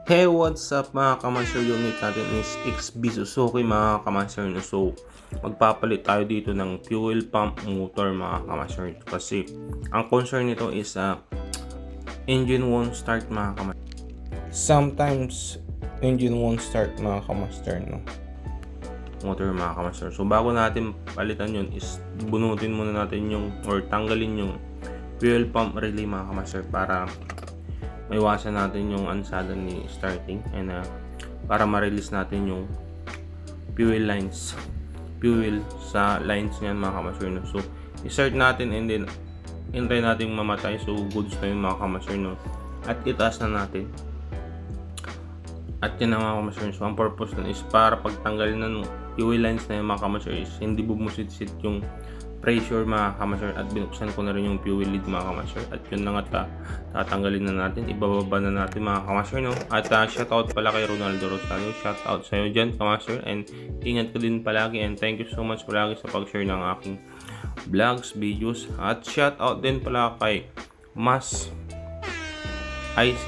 Hey, what's up mga kamaster? Unit natin is XB Suzuki mga kamaster. So, magpapalit tayo dito ng fuel pump motor mga kamaster. Kasi, ang concern nito is engine won't start mga kamaster. Sometimes, engine won't start mga kamaster, no? Motor mga kamaster. So, bago natin palitan yun is bunutin muna natin yung or tanggalin yung fuel pump relay mga kamaster para maiwasan natin yung unsaddle starting and para ma-release natin yung fuel sa lines niyan mga kamaster, no? So i-start natin and then hintay natin mamatay, so goods na yung mga kamaster, no? At itaas na natin at yan ang mga kamaster. So ang purpose nun is para pagtanggal ng fuel lines na yung mga kamaster is hindi bumusit-sit yung pressure mga kamaster, at binuksan ko na rin yung fuel lead mga kamaster, at yun na nga tatanggalin na natin, ibababa na natin mga kamaster, no? At shoutout pala kay Ronaldo Rosario, shoutout sa iyo dyan kamaster, and ingat ka din palagi, and thank you so much palagi sa pag-share ng aking vlogs, videos, at shoutout din pala kay Mas IC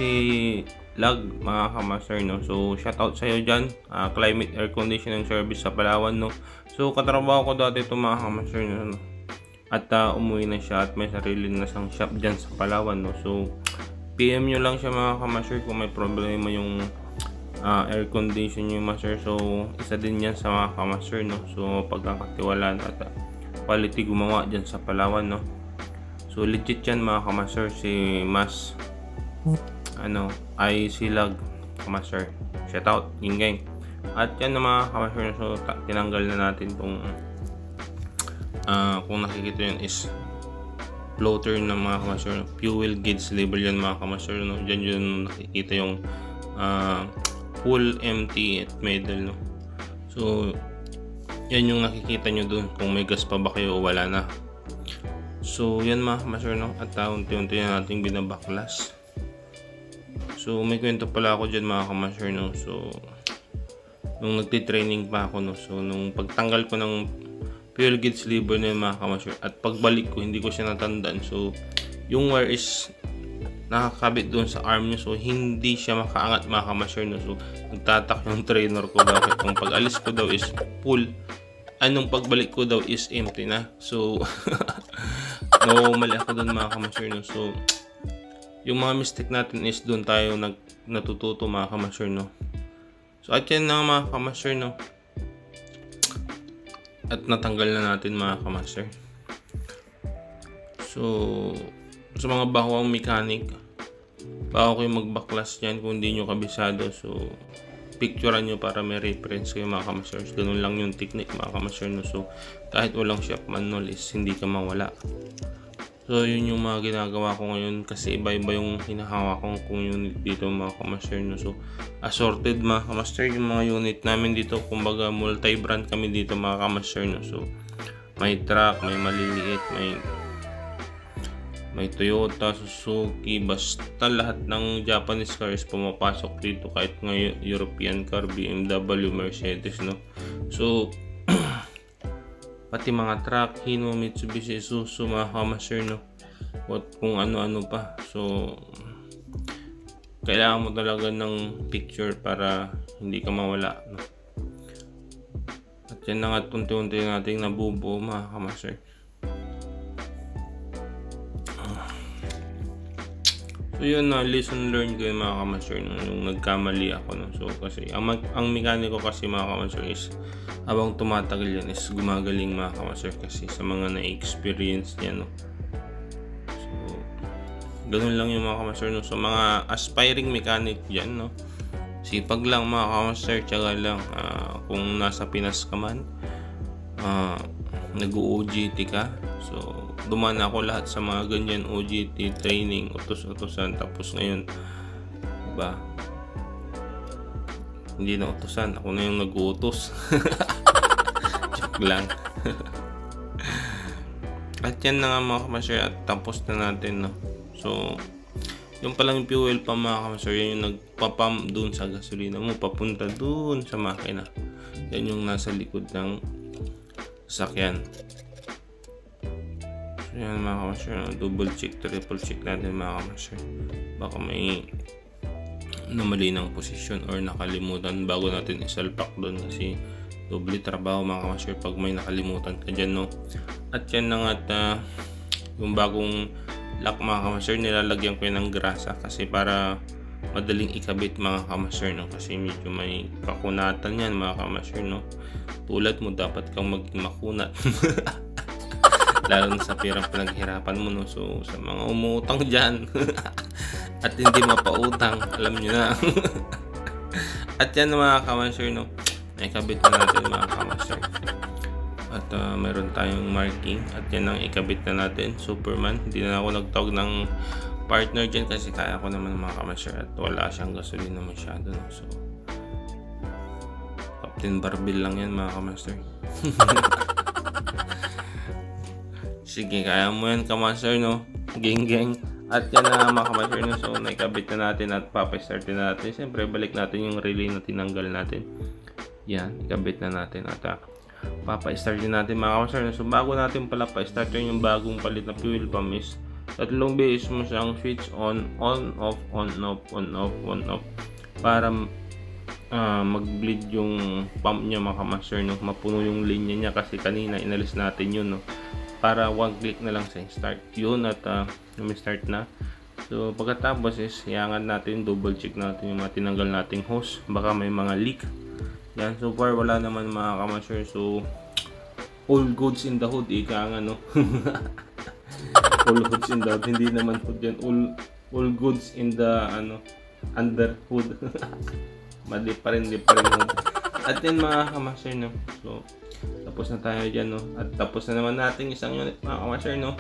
Lag mga kamaster, no? So shoutout sa iyo dyan, climate air conditioning service sa Palawan, no? So katrabaho ko dati ito mga kamaster, no? At umuwi na siya at may sarili na siyang shop dyan sa Palawan, no? So PM nyo lang siya mga kamaster kung may problema yung air condition yung master. So isa din yan sa mga kamaster, no? So pagkakatiwalaan at quality gumawa dyan sa Palawan, no? So legit yan mga kamaster, si Mas ay silag kamaster, shout out yung gang. At yan na mga kamaster, so tinanggal na natin tong kung nakikita yun is floater ng mga kamaster, no? Fuel gauge label yan mga kamaster, no? Dyan yun nakikita yung full, empty at middle, no? So yan yung nakikita nyo dun kung may gas pa ba kayo o wala na. So yan mga kamaster, no? At unti-unti na natin binabaklas. So may kwento pala ako dyan mga kamaster, no? So nung nagtitraining pa ako, no? So nung pagtanggal ko ng fuel gauge lever na yung mga kamaster at pagbalik ko hindi ko siya natandaan, so yung wire is nakakabit doon sa arm niya, so hindi siya makaangat mga kamaster, no? So nagtatak yung trainer ko bakit kung pag alis ko daw is full, anong pagbalik ko daw is empty na. So no, mali ako doon mga kamaster, no? So yung mga mistake natin is doon tayo natututo mga kamaster, no? So at yan na mga kamaster, no? At natanggal na natin mga kamaster. So sa mga baguang mechanic, bago kayo magbaklas yan, kung hindi nyo kabisado, so picturean nyo para may reference kayo mga kamaster. Ganun lang yung technique mga kamaster, no? So kahit walang shop manual is hindi ka mawala. So yun yung mga ginagawa ko ngayon kasi iba-iba yung hinahawa kong unit dito mga kamaster, no? So assorted mga kamaster yung mga unit namin dito, kumbaga multi-brand kami dito mga kamaster, no? So may truck, may maliliit, may Toyota, Suzuki, basta lahat ng Japanese cars pumapasok dito, kahit ngayon European car, BMW, Mercedes, no? So pati mga truck, Hino, Mitsubishi, Isuzu mga kamaster, no? At kung ano-ano pa. So kailangan mo talaga ng picture para hindi ka mawala, no? At yan na nga unti-unti nating nabubuo mga kamaster. So yun na lesson learned ko mga kamaster, no? Yung nagkamali ako, no? So kasi ang mekaniko kasi mga kamaster is habang tumatagal yan is gumagaling mga kamaster, kasi sa mga na-experience niya, no? So ganun lang yung mga kamaster, no? So mga aspiring mechanic dyan, no? Sipag lang mga kamaster, tiyaga lang. Kung nasa Pinas ka man, nag-OJT ka, so dumaan ako lahat sa mga ganyan OJT training, utos-utosan, tapos ngayon diba, hindi na utosan, ako na yung nag-uutos. Joke lang. At yan na nga mga kamaster, at tapos na natin, no? So yung palang fuel pa mga kamaster, yan yung nagpapump dun sa gasolina mo papunta dun sa makina. Yan yung nasa likod ng sasakyan. So yan mga kamaster, no? Double check, triple check natin mga kamaster, baka may na mali ng posisyon or nakalimutan bago natin isalpak doon, kasi doble trabaho mga kamasher pag may nakalimutan ka dyan, no? At yan na nga, yung bagong lock mga kamasher, nilalagyan ko yan ng grasa kasi para madaling ikabit mga kamasher, no? Kasi medyo may kakunatan yan mga kamasher, no? Tulad mo, dapat kang maging makunat. Lalo na sa pirang pinaghirapan mo, no? So sa mga umutang dyan at hindi mapautang, alam nyo na. At yan mga kamasher, no? Naikabit na natin mga kamasher. At meron tayong marking at yan ang ikabit na natin. Superman, hindi na ako nagtawag ng partner dyan kasi kaya ko naman mga kamasher at wala siyang gasolina masyado, no? So Captain Barbell lang yan mga kamasher. Sige, kaya mo yan kamaster, no? Geng. At yan na mga kamaster, no? So naikabit na natin at papastart na natin. Siyempre balik natin yung relay na tinanggal natin. Yan, ikabit na natin at papa-start din natin mga kamasar. So bago natin pala pa-start yung bagong palit na fuel pump is tatlong beses mo siyang switch on off para mag-bleed yung pump niya mga kamasar, no? Mapuno yung linya niya kasi kanina inalis natin yun, no? Para one click na lang sa start yun at start na. So pagkatapos is iangat natin, double check natin yung mga tinanggal nating hose, baka may mga leak. Yan, so far wala naman mga kamasher. So all goods in the hood, ika nga, no? All goods in the hood, hindi naman hood yan, all goods in the under hood. Mali pa rin hood. At yan mga kamasher, no? So tapos na tayo dyan, no? At tapos na naman natin isang unit mga kamasher, no?